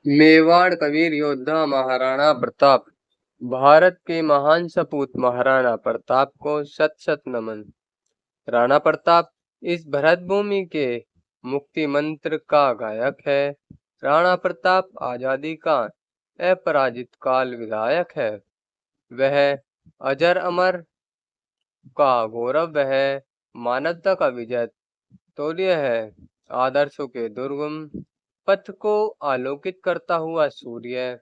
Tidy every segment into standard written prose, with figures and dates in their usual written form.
मेवाड़ कबीर योद्धा महाराणा प्रताप। भारत के महान सपूत महाराणा प्रताप को शत शत नमन। राणा प्रताप इस भरत भूमि के मुक्ति मंत्र का गायक है। राणा प्रताप आजादी का अपराजित काल विधायक है। वह अजर अमर का गौरव है, मानवता का विजय तौर्य है, आदर्शों के दुर्गम पथ को आलोकित करता हुआ सूर्य।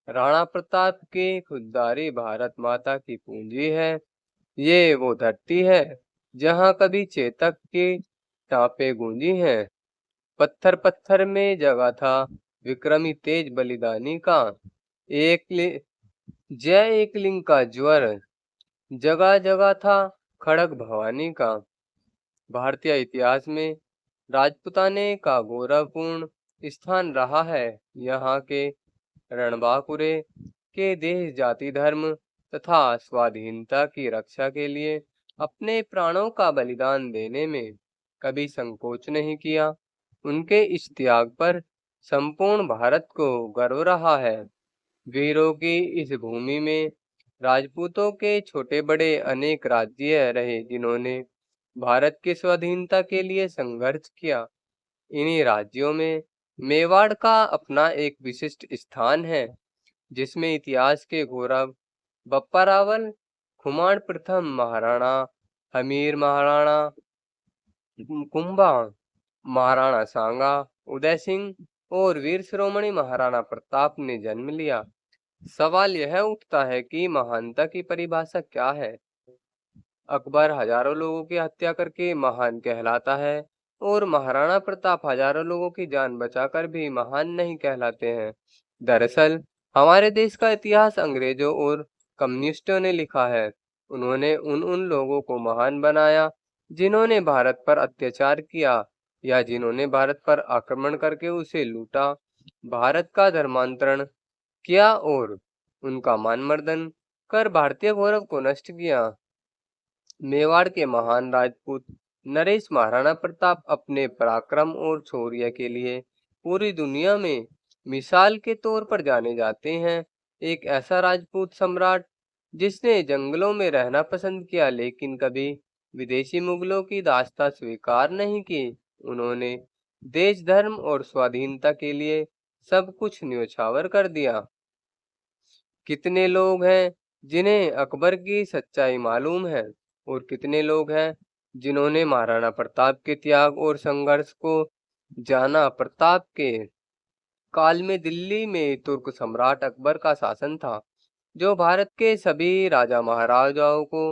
राणा प्रताप की खुददारी भारत माता की पूंजी है। ये वो धरती है जहाँ कभी चेतक की टापे गूंजी हैं। पत्थर पत्थर में जगह था विक्रमी तेज बलिदानी का। एक जय एक लिंग का ज्वर, जगह जगह था खड़ग भवानी का। भारतीय इतिहास में राजपूताने का गौरवपूर्ण स्थान रहा है। यहाँ के रणबांकुरे के देश जाति धर्म तथा स्वाधीनता की रक्षा के लिए अपने प्राणों का बलिदान देने में कभी संकोच नहीं किया। उनके इस त्याग पर संपूर्ण भारत को गर्व रहा है। वीरों की इस भूमि में राजपूतों के छोटे बड़े अनेक राज्य रहे जिन्होंने भारत की स्वाधीनता के लिए संघर्ष किया। इन्हीं राज्यों में मेवाड़ का अपना एक विशिष्ट स्थान है, जिसमें इतिहास के गौरव बप्पा रावल, खुमाण प्रथम महाराणा, हमीर महाराणा कुंभा, महाराणा सांगा, उदय सिंह और वीर शिरोमणि महाराणा प्रताप ने जन्म लिया। सवाल यह उठता है कि महानता की परिभाषा क्या है। अकबर हजारों लोगों की हत्या करके महान कहलाता है और महाराणा प्रताप हजारों लोगों की जान बचाकर भी महान नहीं कहलाते हैं। दरअसल हमारे देश का इतिहास अंग्रेजों और कम्युनिस्टों ने लिखा है। उन्होंने उन उन लोगों को महान बनाया जिन्होंने भारत पर अत्याचार किया या जिन्होंने भारत पर आक्रमण करके उसे लूटा, भारत का धर्मांतरण किया और उनका मानमर्दन कर भारतीय गौरव को नष्ट किया। मेवाड़ के महान राजपूत नरेश महाराणा प्रताप अपने पराक्रम और शौर्य के लिए पूरी दुनिया में मिसाल के तौर पर जाने जाते हैं। एक ऐसा राजपूत सम्राट जिसने जंगलों में रहना पसंद किया लेकिन कभी विदेशी मुगलों की दास्तां स्वीकार नहीं की। उन्होंने देश धर्म और स्वाधीनता के लिए सब कुछ न्योछावर कर दिया। कितने लोग हैं जिन्हें अकबर की सच्चाई मालूम है और कितने लोग हैं जिन्होंने महाराणा प्रताप के त्याग और संघर्ष को जाना। प्रताप के काल में दिल्ली में तुर्क सम्राट अकबर का शासन था, जो भारत के सभी राजा महाराजाओं को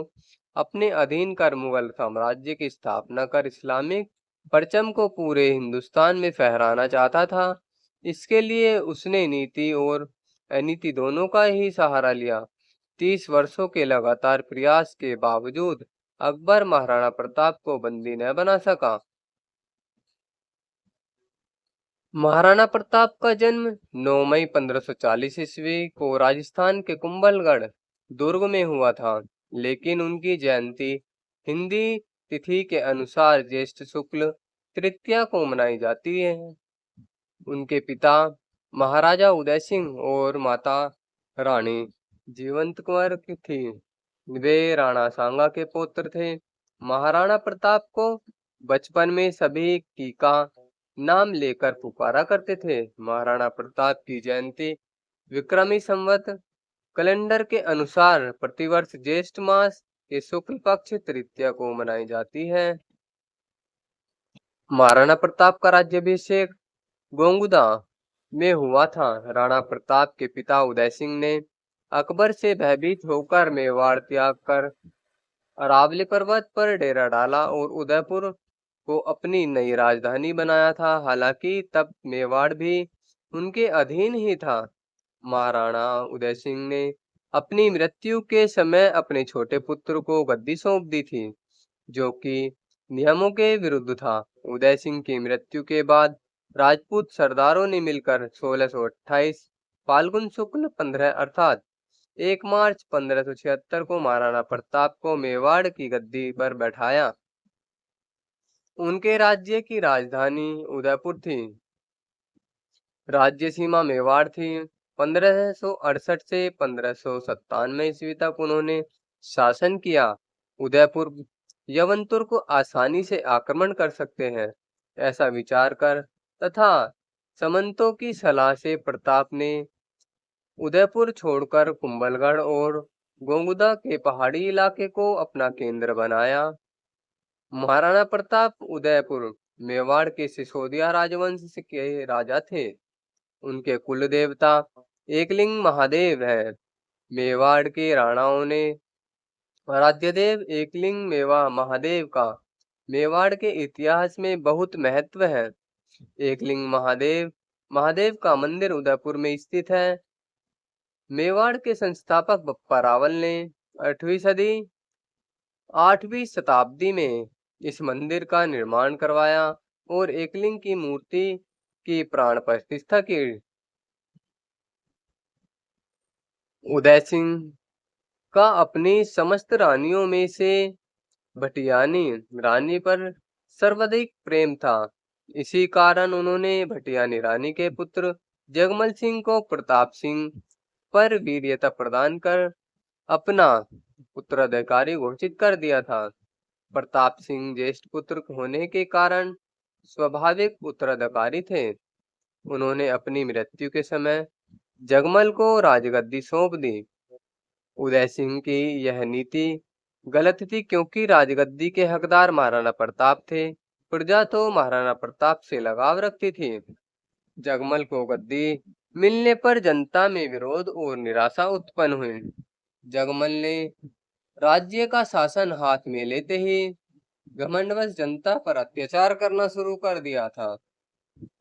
अपने अधीन कर मुगल साम्राज्य की स्थापना कर इस्लामिक परचम को पूरे हिंदुस्तान में फहराना चाहता था। इसके लिए उसने नीति और अनीति दोनों का ही सहारा लिया। 30 वर्षों के लगातार प्रयास के बावजूद अकबर महाराणा प्रताप को बंदी न बना सका। महाराणा प्रताप का जन्म 9 मई 1540 ईस्वी को राजस्थान के कुंभलगढ़ दुर्ग में हुआ था, लेकिन उनकी जयंती हिंदी तिथि के अनुसार ज्येष्ठ शुक्ल तृतीया को मनाई जाती है। उनके पिता महाराजा उदय सिंह और माता रानी जीवंत कौर की थी। वे राणा सांगा के पुत्र थे। महाराणा प्रताप को बचपन में सभी कीका नाम लेकर पुकारा करते थे। महाराणा प्रताप की जयंती विक्रमी संवत कैलेंडर के अनुसार प्रतिवर्ष ज्येष्ठ मास के शुक्ल पक्ष तृतीया को मनाई जाती है। महाराणा प्रताप का राज्याभिषेक गोंगुदा में हुआ था। राणा प्रताप के पिता उदय सिंह ने अकबर से भयभीत होकर मेवाड़ त्याग कर अरावली पर्वत पर डेरा डाला और उदयपुर को अपनी नई राजधानी बनाया था। हालांकि तब मेवाड़ भी उनके अधीन ही था। महाराणा उदय सिंह ने अपनी मृत्यु के समय अपने छोटे पुत्र को गद्दी सौंप दी थी, जो कि नियमों के विरुद्ध था। उदय सिंह की मृत्यु के बाद राजपूत सरदारों ने मिलकर 1628 फाल्गुन शुक्ल 15 अर्थात 1 मार्च 1576 को महाराणा प्रताप को मेवाड़ की गद्दी पर बैठाया। उनके राज्य की राजधानी उदयपुर थी। राज्य सीमा मेवाड़ थी। 1568 से 1597 ईस्वी तक उन्होंने शासन किया। उदयपुर यवन तुर्क आसानी से आक्रमण कर सकते हैं, ऐसा विचार कर तथा सामंतों की सलाह से प्रताप ने उदयपुर छोड़कर कुंभलगढ़ और गोंगुदा के पहाड़ी इलाके को अपना केंद्र बनाया। महाराणा प्रताप उदयपुर मेवाड़ के सिसोदिया राजवंश के राजा थे। उनके कुल देवता एकलिंग महादेव है। मेवाड़ के राणाओं ने राज्यदेव एकलिंग मेवा महादेव का मेवाड़ के इतिहास में बहुत महत्व है। एकलिंग महादेव महादेव का मंदिर उदयपुर में स्थित है। मेवाड़ के संस्थापक बप्पा रावल ने 8वीं शताब्दी में इस मंदिर का निर्माण करवाया और एकलिंग की मूर्ति की प्राण प्रतिष्ठा की। उदय सिंह का अपनी समस्त रानियों में से भटियानी रानी पर सर्वाधिक प्रेम था। इसी कारण उन्होंने भटियानी रानी के पुत्र जगमल सिंह को प्रताप सिंह पर वीर्यता प्रदान कर अपना उत्तराधिकारी घोषित कर दिया था। प्रताप सिंह ज्येष्ठ पुत्र होने के कारण स्वाभाविक उत्तराधिकारी थे। उन्होंने अपनी मृत्यु के समय जगमल को राजगद्दी सौंप दी। उदय सिंह की यह नीति गलत थी, क्योंकि राजगद्दी के हकदार महाराणा प्रताप थे। प्रजा तो महाराणा प्रताप से लगाव रखती थी। जगमल को गद्दी मिलने पर जनता में विरोध और निराशा उत्पन्न हुई। जगमल ने राज्य का शासन हाथ में लेते ही घमंडवश जनता पर अत्याचार करना शुरू कर दिया था।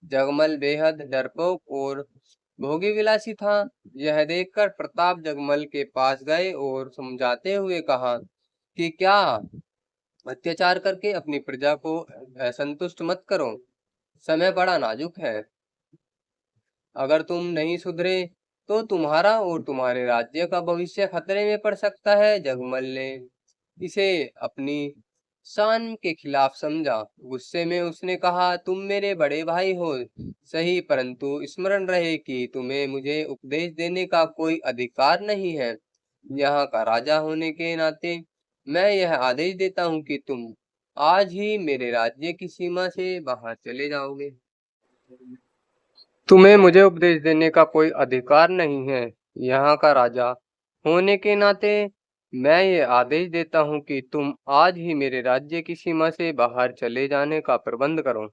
जगमल बेहद डरपोक और भोगी विलासी था। यह देखकर प्रताप जगमल के पास गए और समझाते हुए कहा कि क्या अत्याचार करके अपनी प्रजा को असंतुष्ट मत करो। समय बड़ा नाजुक है। अगर तुम नहीं सुधरे तो तुम्हारा और तुम्हारे राज्य का भविष्य खतरे में पड़ सकता है। जगमल ने इसे अपनी शान के खिलाफ समझा। गुस्से में उसने कहा, तुम मेरे बड़े भाई हो सही, परंतु स्मरण रहे कि तुम्हें मुझे उपदेश देने का कोई अधिकार नहीं है। यहाँ का राजा होने के नाते मैं यह आदेश देता हूँ कि तुम आज ही मेरे राज्य की सीमा से बाहर चले जाओगे। तुम्हें मुझे उपदेश देने का कोई अधिकार नहीं है। यहाँ का राजा होने के नाते मैं ये आदेश देता हूँ कि तुम आज ही मेरे राज्य की सीमा से बाहर चले जाने का प्रबंध करो।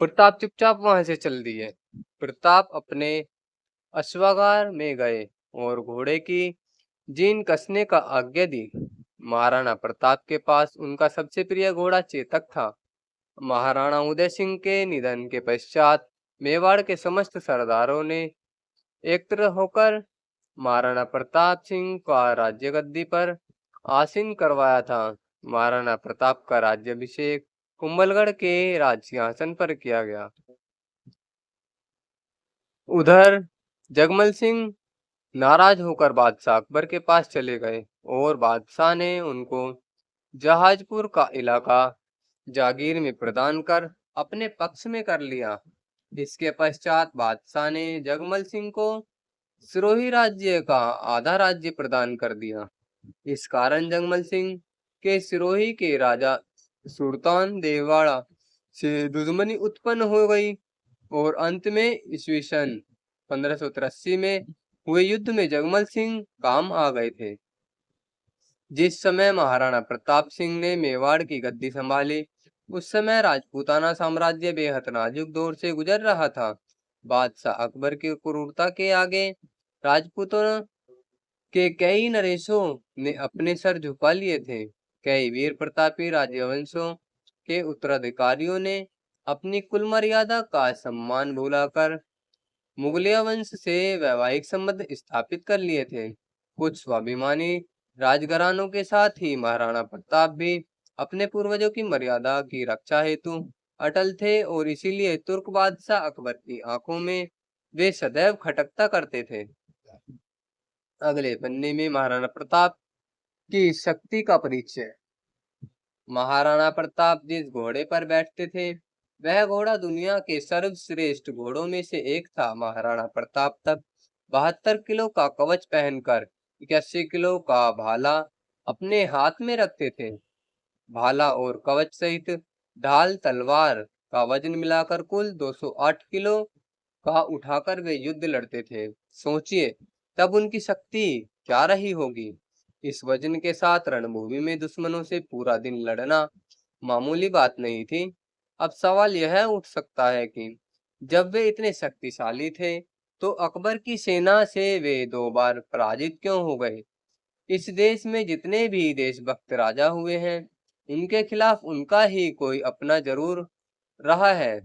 प्रताप चुपचाप वहां से चल दिए। प्रताप अपने अश्वागार में गए और घोड़े की जीन कसने का आज्ञा दी। महाराणा प्रताप के पास उनका सबसे प्रिय घोड़ा चेतक था। महाराणा उदय सिंह के निधन के पश्चात मेवाड़ के समस्त सरदारों ने एकत्र होकर महाराणा प्रताप सिंह का राज्य गद्दी पर आसीन करवाया था। महाराणा प्रताप का राज्याभिषेक कुंभलगढ़ के राज सिंहासन पर किया गया। उधर जगमल सिंह नाराज होकर बादशाह अकबर के पास चले गए और बादशाह ने उनको जहाजपुर का इलाका जागीर में प्रदान कर अपने पक्ष में कर लिया। इसके पश्चात बादशाह ने जगमल सिंह को सिरोही राज्य का आधा राज्य प्रदान कर दिया। इस कारण जगमल सिंह के सिरोही के राजा सुल्तान देववाड़ा से दुश्मनी उत्पन्न हो गई और अंत में ईस्वी सन 1583 में हुए युद्ध में जगमल सिंह काम आ गए थे। जिस समय महाराणा प्रताप सिंह ने मेवाड़ की गद्दी संभाली, उस समय राजपूताना साम्राज्य बेहद नाजुक दौर से गुजर रहा था। बादशाह अकबर की क्रूरता के आगे राजपूतों के कई नरेशों ने अपने सर झुका लिए थे। कई वीर प्रतापी राजवंशों के उत्तराधिकारियों ने अपनी कुल मर्यादा का सम्मान भुलाकर मुगलिया वंश से वैवाहिक संबंध स्थापित कर लिए थे। कुछ स्वाभिमानी राजघरानों के साथ ही महाराणा प्रताप भी अपने पूर्वजों की मर्यादा की रक्षा हेतु अटल थे और इसीलिए तुर्क बादशाह अकबर की आंखों में वे सदैव खटकता करते थे। अगले पन्ने में महाराणा प्रताप की शक्ति का परिचय। महाराणा प्रताप जिस घोड़े पर बैठते थे वह घोड़ा दुनिया के सर्वश्रेष्ठ घोड़ों में से एक था। महाराणा प्रताप तक 72 किलो का कवच पहनकर 81 किलो का भाला अपने हाथ में रखते थे। भाला और कवच सहित ढाल तलवार का वजन मिलाकर कुल 208 किलो का उठाकर वे युद्ध लड़ते थे। सोचिए तब उनकी शक्ति क्या रही होगी। इस वजन के साथ रणभूमि में दुश्मनों से पूरा दिन लड़ना मामूली बात नहीं थी। अब सवाल यह उठ सकता है कि जब वे इतने शक्तिशाली थे तो अकबर की सेना से वे 2 बार पराजित क्यों हो गए। इस देश में जितने भी देशभक्त राजा हुए हैं उनके खिलाफ उनका ही कोई अपना जरूर रहा है।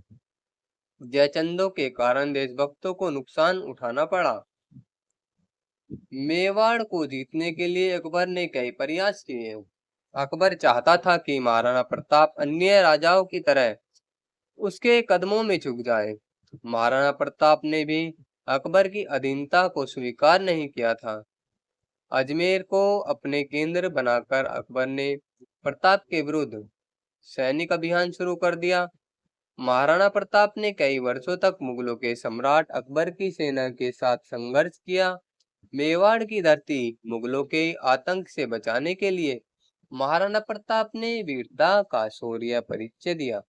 जयचंदों के कारण देशभक्तों को नुकसान उठाना पड़ा। मेवाड़ को जीतने के लिए अकबर ने कई प्रयास किए। अकबर चाहता था कि महाराणा प्रताप अन्य राजाओं की तरह उसके कदमों में झुक जाए। महाराणा प्रताप ने भी अकबर की अधीनता को स्वीकार नहीं किया था। अजमेर को अपने केंद्र बनाकर अकबर ने प्रताप के विरुद्ध सैनिक अभियान शुरू कर दिया। महाराणा प्रताप ने कई वर्षों तक मुगलों के सम्राट अकबर की सेना के साथ संघर्ष किया। मेवाड़ की धरती मुगलों के आतंक से बचाने के लिए महाराणा प्रताप ने वीरता का शौर्य परिचय दिया।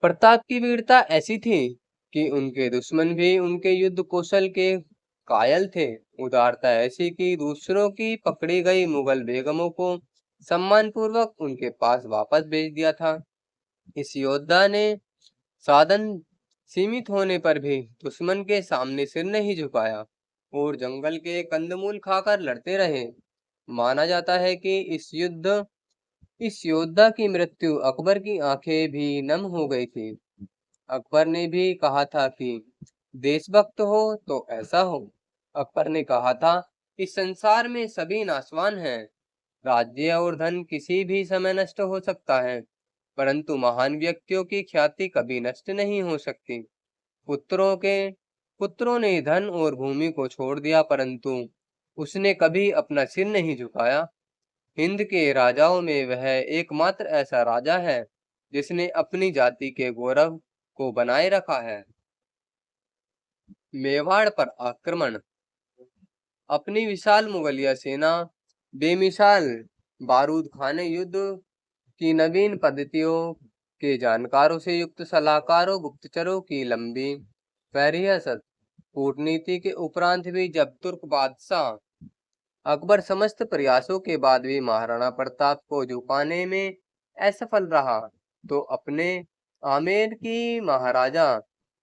प्रताप की वीरता ऐसी थी कि उनके दुश्मन भी उनके युद्ध कौशल के कायल थे। उदारता ऐसी कि दूसरों की पकड़ी गई मुगल बेगमों को सम्मानपूर्वक उनके पास वापस भेज दिया था। इस योद्धा ने साधन सीमित होने पर भी दुश्मन के सामने सिर नहीं झुकाया और जंगल के कंदमूल खाकर लड़ते रहे। माना जाता है कि इस योद्धा की मृत्यु अकबर की आंखें भी नम हो गई थी। अकबर ने भी कहा था कि देशभक्त हो तो ऐसा हो। अकबर ने कहा था इस संसार में सभी नाशवान हैं। राज्य और धन किसी भी समय नष्ट हो सकता है परंतु महान व्यक्तियों की ख्याति कभी नष्ट नहीं हो सकती। पुत्रों ने धन और भूमि को छोड़ दिया परंतु उसने कभी अपना सिर नहीं झुकाया। हिंद के राजाओं में वह एकमात्र ऐसा राजा है जिसने अपनी जाति के गौरव को बनाए रखा है। मेवाड़ पर आक्रमण। अपनी विशाल मुगलिया सेना, बेमिसाल बारूद खाने, युद्ध की नवीन पद्धतियों के जानकारों से युक्त सलाहकारों, गुप्तचरों की लंबी फहरिस्त, कूटनीति के उपरांत भी जब तुर्क बादशाह अकबर समस्त प्रयासों के बाद भी महाराणा प्रताप को झुकाने में असफल रहा तो अपने आमेर की महाराजा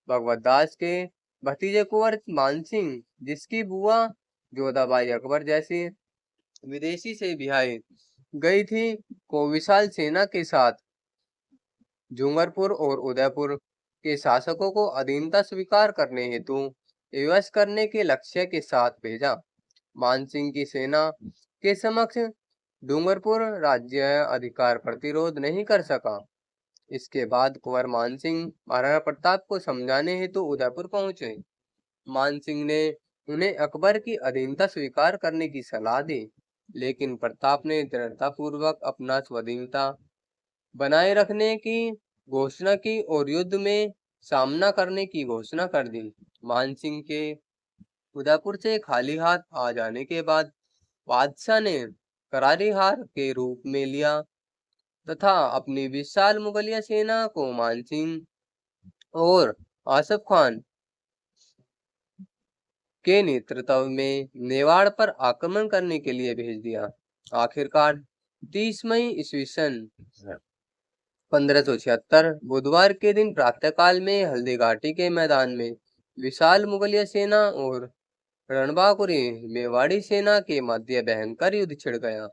भगवत दास के भतीजे कुंवर मानसिंह, जिसकी बुआ जोधाबाई अकबर जैसी विदेशी से ब्याही गई थी, को विशाल सेना के साथ डूंगरपुर और उदयपुर के शासकों को अधीनता स्वीकार करने हेतु विवश करने के लक्ष्य के साथ भेजा। मानसिंह की सेना के समक्ष डूंगरपुर राज्य अधिकार प्रतिरोध नहीं कर सका। इसके बाद कुंवर मानसिंह महाराणा प्रताप को समझाने हेतु उदयपुर पहुंचे। मानसिंह ने उन्हें अकबर की अधीनता स्वीकार करने की सलाह दी, लेकिन प्रताप ने दृढ़तापूर्वक अपना स्वाधीनता बनाए रखने की घोषणा की और युद्ध में सामना करने की घोषणा कर दी। मानसिंह के उदयपुर से खाली हाथ आ जाने के बाद बादशाह ने करारी हार के रूप में लिया तथा अपनी विशाल मुगलिया सेना को मानसिंह और आसफ खान के नेतृत्व में मेवाड़ पर आक्रमण करने के लिए भेज दिया। आखिरकार 30 मई ईस्वी सन 1576 बुधवार के दिन प्रातःकाल में हल्दी घाटी के मैदान में विशाल मुगलिया सेना और रणबांकुरी मेवाड़ी सेना के मध्य भयंकर युद्ध छिड़ गया।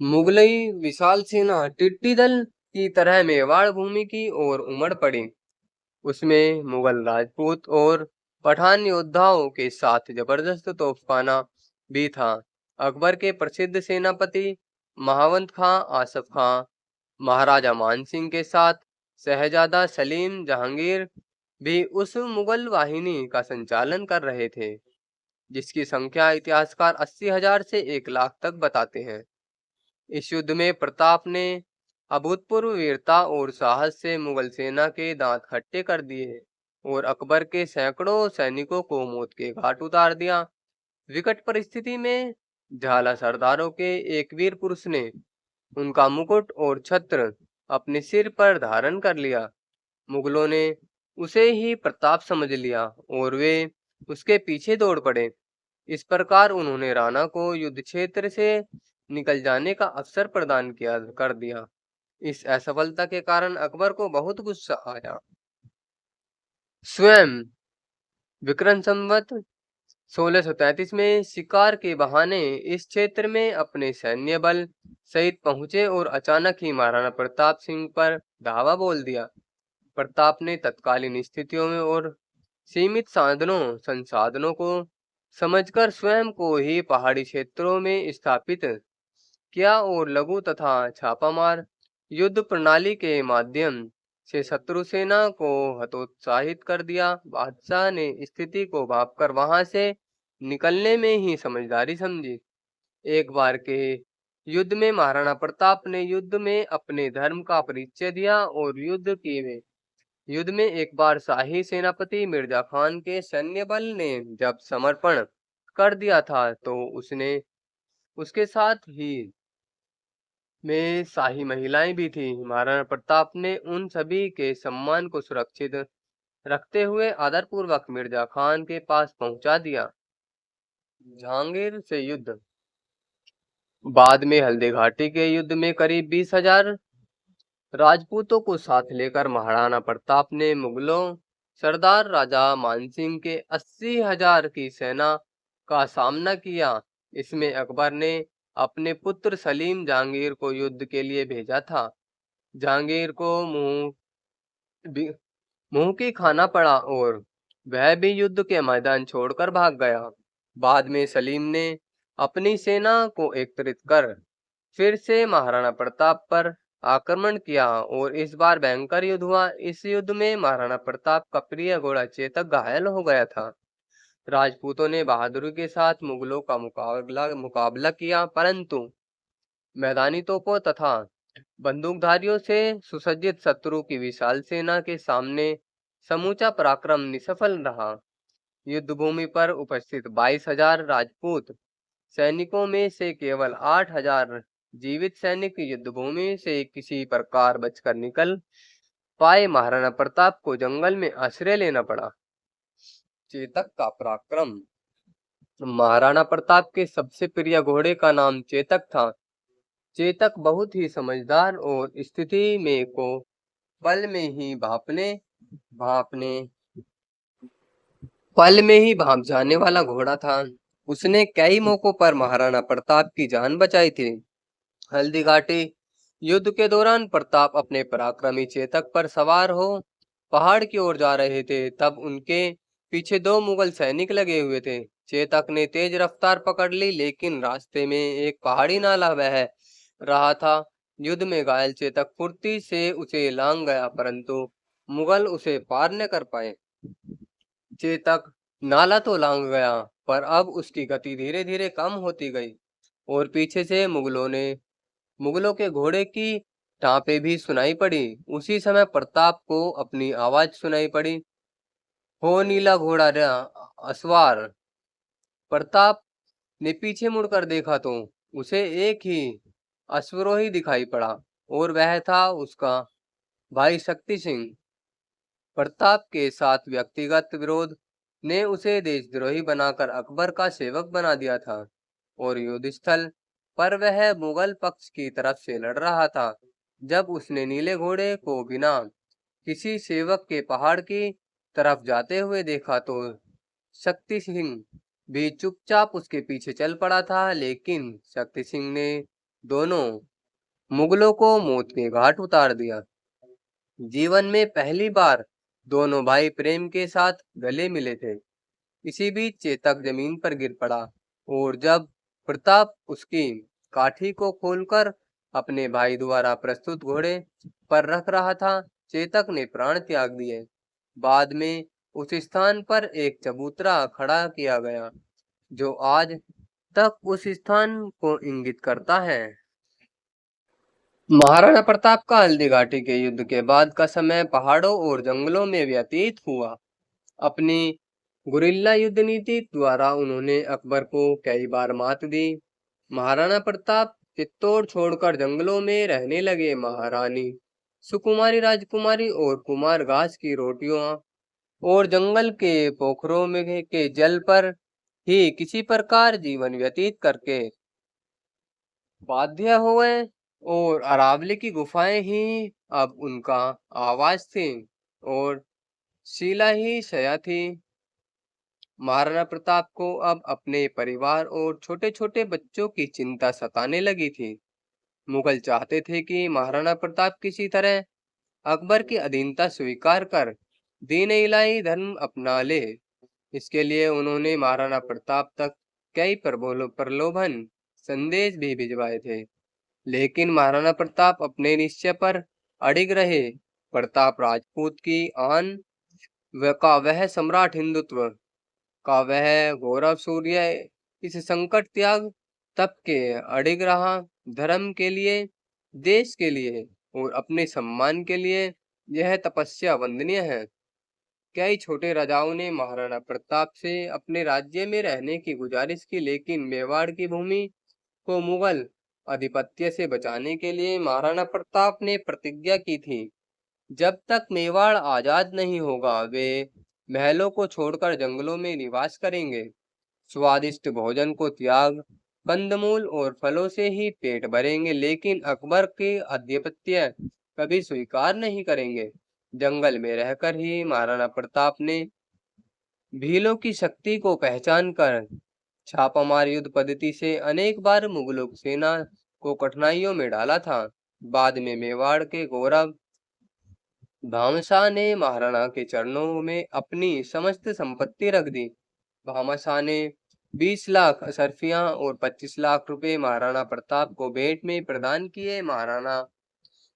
मुगलई विशाल सेना टिड्डी दल की तरह मेवाड़ भूमि की ओर उमड़ पड़ी। उसमें मुगल राजपूत और पठान योद्धाओं के साथ जबरदस्त तोपखाना भी था। अकबर के प्रसिद्ध सेनापति महावंत खां, आसफ खां, महाराजा मानसिंह के साथ शहजादा सलीम जहांगीर भी उस मुगल वाहिनी का संचालन कर रहे थे, जिसकी संख्या इतिहासकार 80,000 से 1 लाख तक बताते हैं। इस युद्ध में प्रताप ने अभूतपूर्व वीरता और साहस से मुगल सेना के दांत खट्टे कर दिए और अकबर के सैकड़ों सैनिकों को मौत के घाट उतार दिया। विकट परिस्थिति में झाला सरदारों के एक वीर पुरुष ने उनका मुकुट और छत्र अपने सिर पर धारण कर लिया। मुगलों ने उसे ही प्रताप समझ लिया और वे उसके पीछे दौड़ पड़े। इस प्रकार उन्होंने राणा को युद्ध क्षेत्र से निकल जाने का अवसर प्रदान किया कर दिया। इस असफलता के कारण अकबर को बहुत गुस्सा आया। स्वयं विक्रम संवत 1633 में शिकार के बहाने इस क्षेत्र में अपने सैन्य बल सहित पहुंचे और अचानक ही महाराणा प्रताप सिंह पर धावा बोल दिया। प्रताप ने तत्कालीन स्थितियों में और सीमित संसाधनों को समझकर स्वयं को ही पहाड़ी क्षेत्रों में स्थापित किया और लघु तथा छापामार युद्ध प्रणाली के माध्यम से शत्रु सेना को हतोत्साहित कर दिया। बादशाह ने स्थिति को भांपकर वहां से निकलने में ही समझदारी समझी। एक बार के युद्ध में महाराणा प्रताप ने युद्ध में अपने धर्म का परिचय दिया और युद्ध में एक बार शाही सेनापति मिर्जा खान के सैन्य बल ने जब समर्पण कर दिया था तो उसके साथ ही में शाही महिलाएं भी थी। महाराणा प्रताप ने उन सभी के सम्मान को सुरक्षित रखते हुए आदरपूर्वक मिर्जा खान के पास पहुंचा दिया। जहांगीर से युद्ध। बाद में हल्दी घाटी के युद्ध में करीब 20,000 राजपूतों को साथ लेकर महाराणा प्रताप ने मुगलों सरदार राजा मानसिंह के 80,000 की सेना का सामना किया। इसमें अकबर ने अपने पुत्र सलीम जहांगीर को युद्ध के लिए भेजा था। जहांगीर को मुंह की खाना पड़ा और वह भी युद्ध के मैदान छोड़कर भाग गया। बाद में सलीम ने अपनी सेना को एकत्रित कर फिर से महाराणा प्रताप पर आक्रमण किया और इस बार भयंकर युद्ध हुआ। इस युद्ध में महाराणा प्रताप का प्रिय घोड़ा चेतक घायल हो गया था। राजपूतों ने बहादुरी के साथ मुगलों का मुकाबला किया, परंतु मैदानी तोपों तथा बंदूकधारियों से सुसज्जित शत्रु की विशाल सेना के सामने समूचा पराक्रम निष्फल रहा। युद्ध भूमि पर उपस्थित 22,000 राजपूत सैनिकों में से केवल 8,000 जीवित सैनिक युद्ध भूमि से किसी प्रकार बचकर निकल पाए। महाराणा प्रताप को जंगल में आश्रय लेना पड़ा। चेतक का पराक्रम। महाराणा प्रताप के सबसे प्रिय घोड़े का नाम चेतक था। चेतक बहुत ही समझदार और स्थिति में को पल में ही भाप जाने वाला घोड़ा था। उसने कई मौकों पर महाराणा प्रताप की जान बचाई थी। हल्दी घाटी युद्ध के दौरान प्रताप अपने पराक्रमी चेतक पर सवार हो पहाड़ की ओर जा रहे थे, तब उनके पीछे 2 मुगल सैनिक लगे हुए थे। चेतक ने तेज रफ्तार पकड़ ली, लेकिन रास्ते में एक पहाड़ी नाला बह रहा था। युद्ध में घायल चेतक फुर्ती से उसे लांघ गया, परंतु मुगल उसे पार न कर पाए। चेतक नाला तो लांघ गया, पर अब उसकी गति धीरे धीरे कम होती गई और पीछे से मुगलों के घोड़े की टापें भी सुनाई पड़ी। उसी समय प्रताप को अपनी आवाज सुनाई पड़ी, हो नीला घोड़ा असवार। प्रताप ने पीछे मुड़कर देखा तो उसे एक ही अश्वरोही दिखाई पड़ा और वह था उसका भाई शक्ति सिंह। प्रताप के साथ व्यक्तिगत विरोध ने उसे देशद्रोही बनाकर अकबर का सेवक बना दिया था और युद्ध स्थल पर वह मुगल पक्ष की तरफ से लड़ रहा था। जब उसने नीले घोड़े को बिना किसी सेवक के पहाड़ की तरफ जाते हुए देखा तो शक्ति सिंह भी चुपचाप उसके पीछे चल पड़ा था, लेकिन शक्ति सिंह ने दोनों मुगलों को मौत के घाट उतार दिया। जीवन में पहली बार दोनों भाई प्रेम के साथ गले मिले थे। इसी बीच चेतक जमीन पर गिर पड़ा और जब प्रताप उसकी काठी को खोलकर अपने भाई द्वारा प्रस्तुत घोड़े पर रख रहा था, चेतक ने प्राण त्याग दिए। बाद में उस स्थान पर एक चबूतरा खड़ा किया गया, जो आज तक उस स्थान को इंगित करता है। महाराणा प्रताप का हल्दी घाटी के युद्ध के बाद का समय पहाड़ों और जंगलों में व्यतीत हुआ। अपनी गुरिल्ला युद्ध नीति द्वारा उन्होंने अकबर को कई बार मात दी। महाराणा प्रताप चित्तौड़ छोड़कर जंगलों में रहने लगे। महारानी सुकुमारी राजकुमारी और कुमार घास की रोटियों और जंगल के पोखरों में के जल पर ही किसी प्रकार जीवन व्यतीत करके बाध्य हुए और अरावली की गुफाएं ही अब उनका आवाज थी और शीला ही शया थी। महाराणा प्रताप को अब अपने परिवार और छोटे छोटे बच्चों की चिंता सताने लगी थी। मुगल चाहते थे कि महाराणा प्रताप किसी तरह अकबर की अधीनता स्वीकार कर दीन इलाही धर्म अपना ले। इसके लिए उन्होंने महाराणा प्रताप तक कई प्रलोभन संदेश भी भिजवाए थे, लेकिन महाराणा प्रताप अपने निश्चय पर अडिग रहे। प्रताप राजपूत की आन का वह सम्राट, हिंदुत्व का वह गौरव सूर्य इस संकट त्याग तप के अडिग रहा। धर्म के लिए, देश के लिए और अपने सम्मान के लिए यह तपस्या वंदनीय है। कई छोटे राजाओं ने महाराणा प्रताप से अपने राज्य में रहने की गुजारिश की, लेकिन मेवाड़ की भूमि को मुगल आधिपत्य से बचाने के लिए महाराणा प्रताप ने प्रतिज्ञा की थी, जब तक मेवाड़ आजाद नहीं होगा वे महलों को छोड़कर जंगलों में निवास करेंगे। स्वादिष्ट भोजन को त्याग कंदमूल और फलों से ही पेट भरेंगे, लेकिन अकबर के आधिपत्य कभी स्वीकार नहीं करेंगे। जंगल में रहकर ही महाराणा प्रताप ने भीलों की शक्ति को पहचान कर छापामार युद्ध पद्धति से अनेक बार मुगलों की सेना को कठिनाइयों में डाला था। बाद में मेवाड़ के गौरव भामाशाह ने महाराणा के चरणों में अपनी समस्त संपत्ति रख दी। भामाशाह ने 20 लाख असरफियां और 25 लाख रुपए महाराणा प्रताप को भेंट में प्रदान किए। महाराणा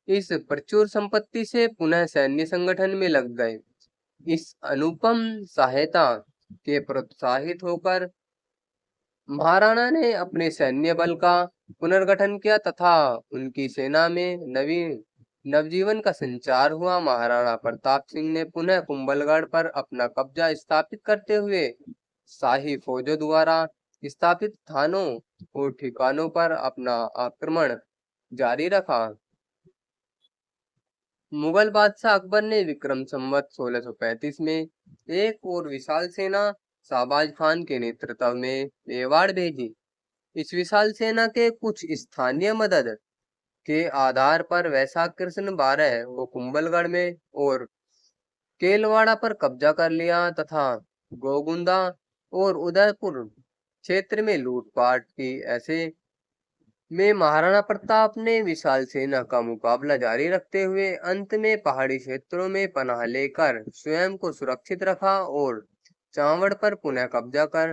इस प्रचुर संपत्ति से पुनः सैन्य संगठन में लग गए। इस अनुपम सहायता के प्रोत्साहित होकर महाराणा ने अपने सैन्य बल का पुनर्गठन किया तथा उनकी सेना में नवजीवन का संचार हुआ। महाराणा प्रताप सिंह ने पुनः कुंभलगढ़ पर अपना कब्जा स्थापित करते हुए शाही फौजों द्वारा स्थापित थानों और ठिकानों पर अपना आक्रमण जारी रखा। मुगल बादशाह अकबर ने विक्रम संवत 1635 में एक और विशाल सेना शाहबाज खान के नेतृत्व में मेवाड़ भेजी। इस विशाल सेना के कुछ स्थानीय मदद के आधार पर वैशाख कृष्ण 12 को कुंभलगढ़ में और केलवाड़ा पर कब्जा कर लिया तथा गोगुंदा और उदयपुर क्षेत्र में लूटपाट की। ऐसे में महाराणा प्रताप ने विशाल सेना का मुकाबला जारी रखते हुए अंत में पहाड़ी क्षेत्रों में पनाह लेकर स्वयं को सुरक्षित रखा और चावड़ पर पुनः कब्जा कर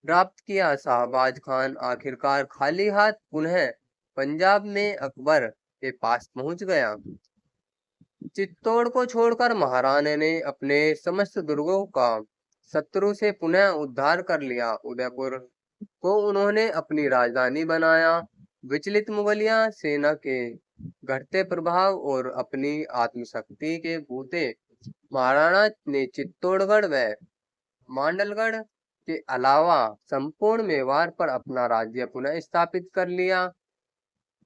प्राप्त किया। शाहबाज खान आखिरकार खाली हाथ पुनः पंजाब में अकबर के पास पहुंच गया। चित्तौड़ को छोड़कर महाराणा ने अपने समस्त दुर्गों का शत्रु से पुनः उद्धार कर लिया। उदयपुर को उन्होंने अपनी राजधानी बनाया। विचलित मुगलिया सेना के घटते प्रभाव और अपनी आत्मशक्ति के बूते महाराणा ने चित्तौड़गढ़ व मांडलगढ़ के अलावा संपूर्ण मेवाड़ पर अपना राज्य पुनः स्थापित कर लिया।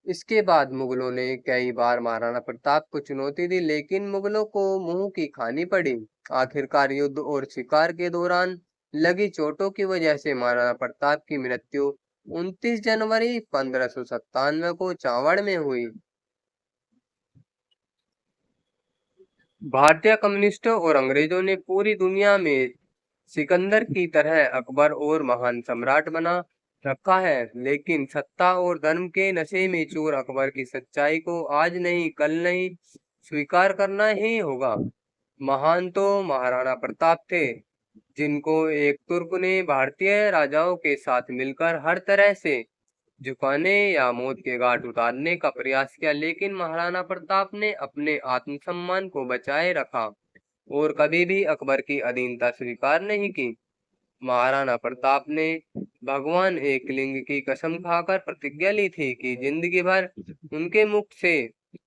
इसके बाद मुगलों ने कई बार महाराणा प्रताप को चुनौती दी, लेकिन मुगलों को मुंह की खानी पड़ी। आखिरकार युद्ध और शिकार के दौरान लगी चोटों की वजह से महाराणा प्रताप की मृत्यु 29 जनवरी 1597 को चावड़ में हुई। भारतीय कम्युनिस्टों और अंग्रेजों ने पूरी दुनिया में सिकंदर की तरह अकबर और महान सम्राट बना रखा है, लेकिन सत्ता और धर्म के नशे में चूर अकबर की सच्चाई को आज नहीं कल नहीं स्वीकार करना ही होगा। महान तो महाराणा प्रताप थे, जिनको एक तुर्क ने भारतीय राजाओं के साथ मिलकर हर तरह से झुकाने या मौत के घाट उतारने का प्रयास किया, लेकिन महाराणा प्रताप ने अपने आत्मसम्मान को बचाए रखा और कभी भी अकबर की अधीनता स्वीकार नहीं की। महाराणा प्रताप ने भगवान एकलिंग की कसम खाकर प्रतिज्ञा ली थी कि जिंदगी भर उनके मुख से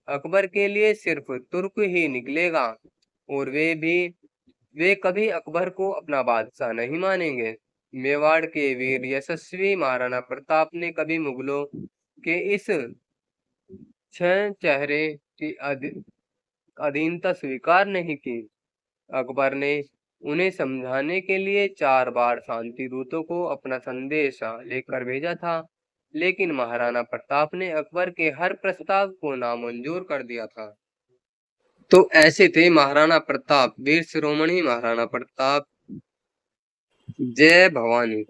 अकबर के लिए सिर्फ तुर्क ही निकलेगा और वे कभी अकबर को अपना बादशाह नहीं मानेंगे। मेवाड़ के वीर यशस्वी महाराणा प्रताप ने कभी मुगलों के इस छह चेहरे की अधीनता स्वीकार नहीं की। अकबर ने उन्हें समझाने के लिए 4 बार शांति दूतों को अपना संदेशा लेकर भेजा था, लेकिन महाराणा प्रताप ने अकबर के हर प्रस्ताव को नामंजूर कर दिया था। तो ऐसे थे महाराणा प्रताप, वीर शिरोमणि महाराणा प्रताप। जय भवानी।